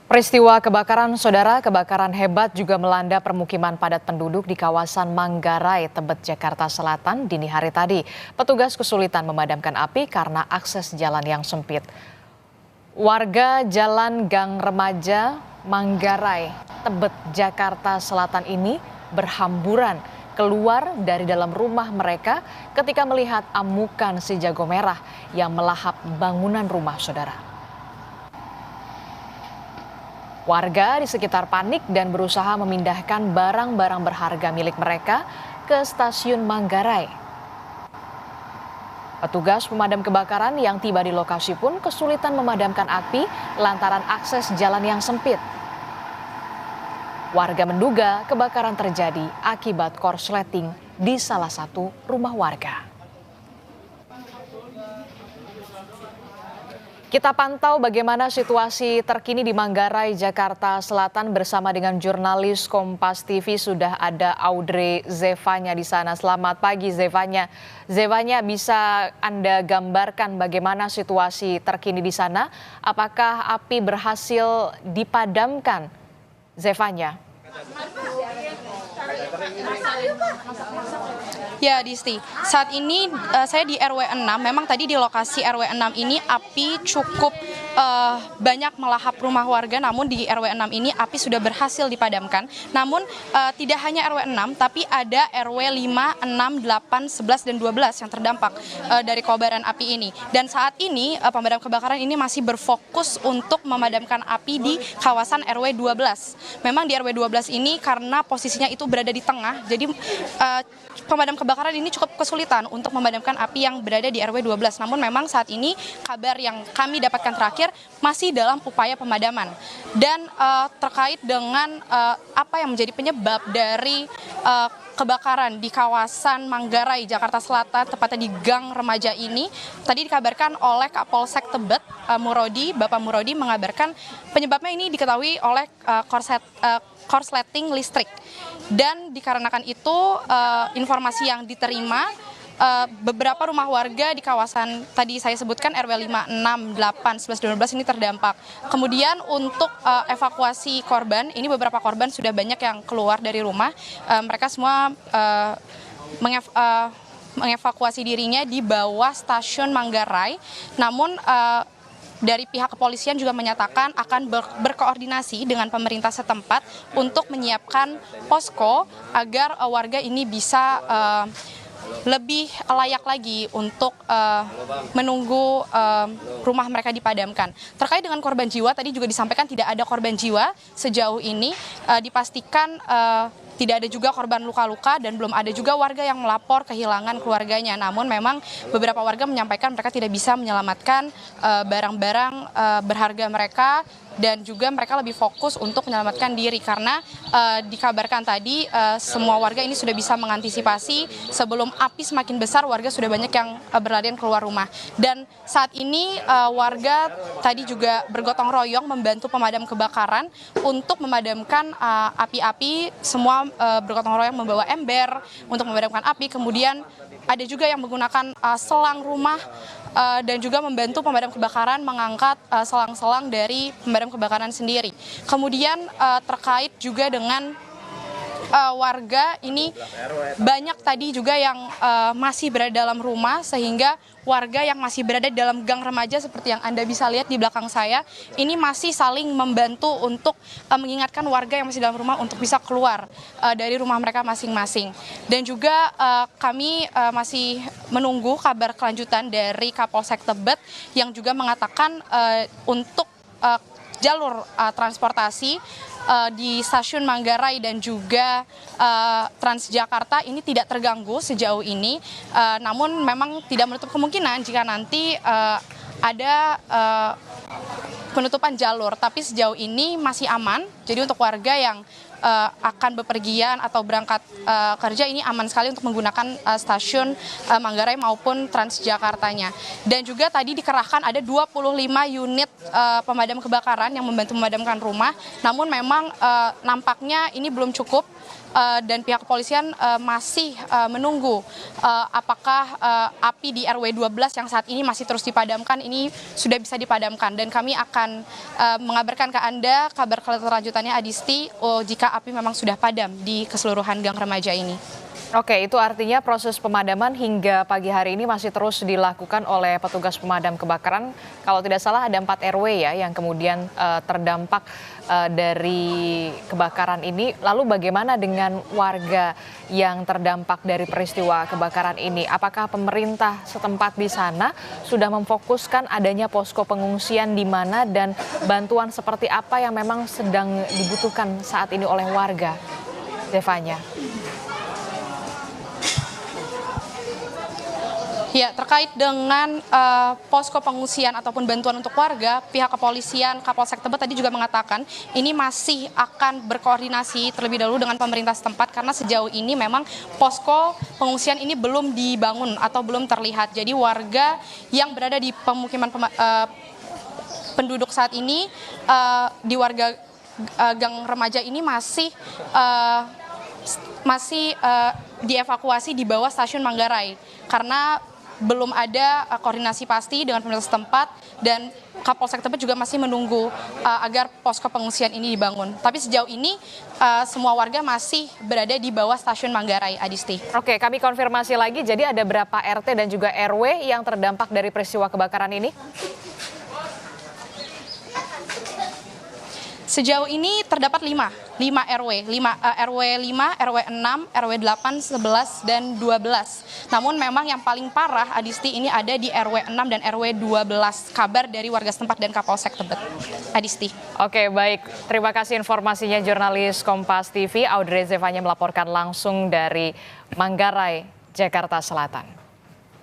Peristiwa kebakaran hebat juga melanda permukiman padat penduduk di kawasan Manggarai, Tebet, Jakarta Selatan dini hari tadi. Petugas kesulitan memadamkan api karena akses jalan yang sempit. Warga Jalan Gang Remaja, Manggarai, Tebet, Jakarta Selatan ini berhamburan keluar dari dalam rumah mereka ketika melihat amukan si jago merah yang melahap bangunan rumah saudara. Warga di sekitar panik dan berusaha memindahkan barang-barang berharga milik mereka ke stasiun Manggarai. Petugas pemadam kebakaran yang tiba di lokasi pun kesulitan memadamkan api lantaran akses jalan yang sempit. Warga menduga kebakaran terjadi akibat korsleting di salah satu rumah warga. Kita pantau bagaimana situasi terkini di Manggarai, Jakarta Selatan bersama dengan jurnalis Kompas TV. Sudah ada Audrey Zevanya di sana. Selamat pagi Zevanya. Zevanya, bisa Anda gambarkan bagaimana situasi terkini di sana? Apakah api berhasil dipadamkan? Zevanya. Ya, Disti. Saat ini saya di RW 6. Memang tadi di lokasi RW 6 ini api cukup banyak melahap rumah warga, namun di RW 6 ini api sudah berhasil dipadamkan. Namun tidak hanya RW 6, tapi ada RW 5, 6, 8, 11, dan 12 yang terdampak dari kobaran api ini. Dan saat ini pemadam kebakaran ini masih berfokus untuk memadamkan api di kawasan RW 12. Memang di RW 12 ini karena posisinya itu berada di tengah, jadi pemadam kebakaran ini cukup kesulitan untuk memadamkan api yang berada di RW 12. Namun memang saat ini kabar yang kami dapatkan terakhir masih dalam upaya pemadaman. Dan terkait dengan apa yang menjadi penyebab dari kebakaran di kawasan Manggarai, Jakarta Selatan, tepatnya di Gang Remaja ini, tadi dikabarkan oleh Kapolsek Tebet, Bapak Murodi mengabarkan penyebabnya ini diketahui oleh korsleting listrik. Dan dikarenakan itu informasi yang diterima, beberapa rumah warga di kawasan tadi saya sebutkan RW 5, 6, 8, 11, 12 ini terdampak. Kemudian untuk evakuasi korban, ini beberapa korban sudah banyak yang keluar dari rumah. Mereka semua mengevakuasi dirinya di bawah stasiun Manggarai. Namun dari pihak kepolisian juga menyatakan akan berkoordinasi dengan pemerintah setempat untuk menyiapkan posko agar warga ini bisa lebih layak lagi untuk menunggu rumah mereka dipadamkan. Terkait dengan korban jiwa, tadi juga disampaikan tidak ada korban jiwa sejauh ini, dipastikan tidak ada juga korban luka-luka dan belum ada juga warga yang melapor kehilangan keluarganya. Namun memang beberapa warga menyampaikan mereka tidak bisa menyelamatkan barang-barang berharga mereka, dan juga mereka lebih fokus untuk menyelamatkan diri karena dikabarkan tadi semua warga ini sudah bisa mengantisipasi sebelum api semakin besar. Warga sudah banyak yang berlarian keluar rumah, dan saat ini warga tadi juga bergotong royong membantu pemadam kebakaran untuk memadamkan api-api. Semua bergotong royong membawa ember untuk memadamkan api, kemudian ada juga yang menggunakan selang rumah dan juga membantu pemadam kebakaran mengangkat selang-selang dari pemadam kebakaran sendiri. Kemudian terkait juga dengan warga ini, banyak tadi juga yang masih berada dalam rumah, sehingga warga yang masih berada di dalam gang remaja seperti yang Anda bisa lihat di belakang saya ini masih saling membantu untuk mengingatkan warga yang masih dalam rumah untuk bisa keluar dari rumah mereka masing-masing. Dan juga kami masih menunggu kabar kelanjutan dari Kapolsek Tebet yang juga mengatakan untuk jalur transportasi di stasiun Manggarai dan juga Transjakarta ini tidak terganggu sejauh ini. Namun memang tidak menutup kemungkinan jika nanti ada penutupan jalur, tapi sejauh ini masih aman. Jadi untuk warga yang akan bepergian atau berangkat kerja ini aman sekali untuk menggunakan stasiun Manggarai maupun Transjakartanya. Dan juga tadi dikerahkan ada 25 unit pemadam kebakaran yang membantu memadamkan rumah, namun memang nampaknya ini belum cukup. Dan pihak kepolisian masih menunggu apakah api di RW 12 yang saat ini masih terus dipadamkan ini sudah bisa dipadamkan, dan kami akan mengabarkan ke Anda kabar kelanjutannya Adisti jika api memang sudah padam di keseluruhan Gang Remaja ini. Oke, itu artinya proses pemadaman hingga pagi hari ini masih terus dilakukan oleh petugas pemadam kebakaran. Kalau tidak salah ada 4 RW ya yang kemudian terdampak dari kebakaran ini. Lalu bagaimana dengan warga yang terdampak dari peristiwa kebakaran ini? Apakah pemerintah setempat di sana sudah memfokuskan adanya posko pengungsian di mana dan bantuan seperti apa yang memang sedang dibutuhkan saat ini oleh warga? Zevanya. Ya, terkait dengan posko pengungsian ataupun bantuan untuk warga, pihak kepolisian Kapolsek Tebet tadi juga mengatakan ini masih akan berkoordinasi terlebih dahulu dengan pemerintah setempat karena sejauh ini memang posko pengungsian ini belum dibangun atau belum terlihat. Jadi warga yang berada di pemukiman penduduk saat ini di warga Gang Remaja ini masih dievakuasi di bawah stasiun Manggarai karena belum ada koordinasi pasti dengan pemerintah setempat, dan Kapolsek Tebet juga masih menunggu agar posko pengungsian ini dibangun. Tapi sejauh ini semua warga masih berada di bawah stasiun Manggarai, Adisti. Oke, kami konfirmasi lagi, jadi ada berapa RT dan juga RW yang terdampak dari peristiwa kebakaran ini? Sejauh ini terdapat 5 RW, RW 5, RW 6, RW 8, 11, dan 12. Namun memang yang paling parah, Adisti, ini ada di RW 6 dan RW 12. Kabar dari warga setempat dan Kapolsek Tebet, Adisti. Oke, baik. Terima kasih informasinya jurnalis Kompas TV, Audrey Zevanya melaporkan langsung dari Manggarai, Jakarta Selatan.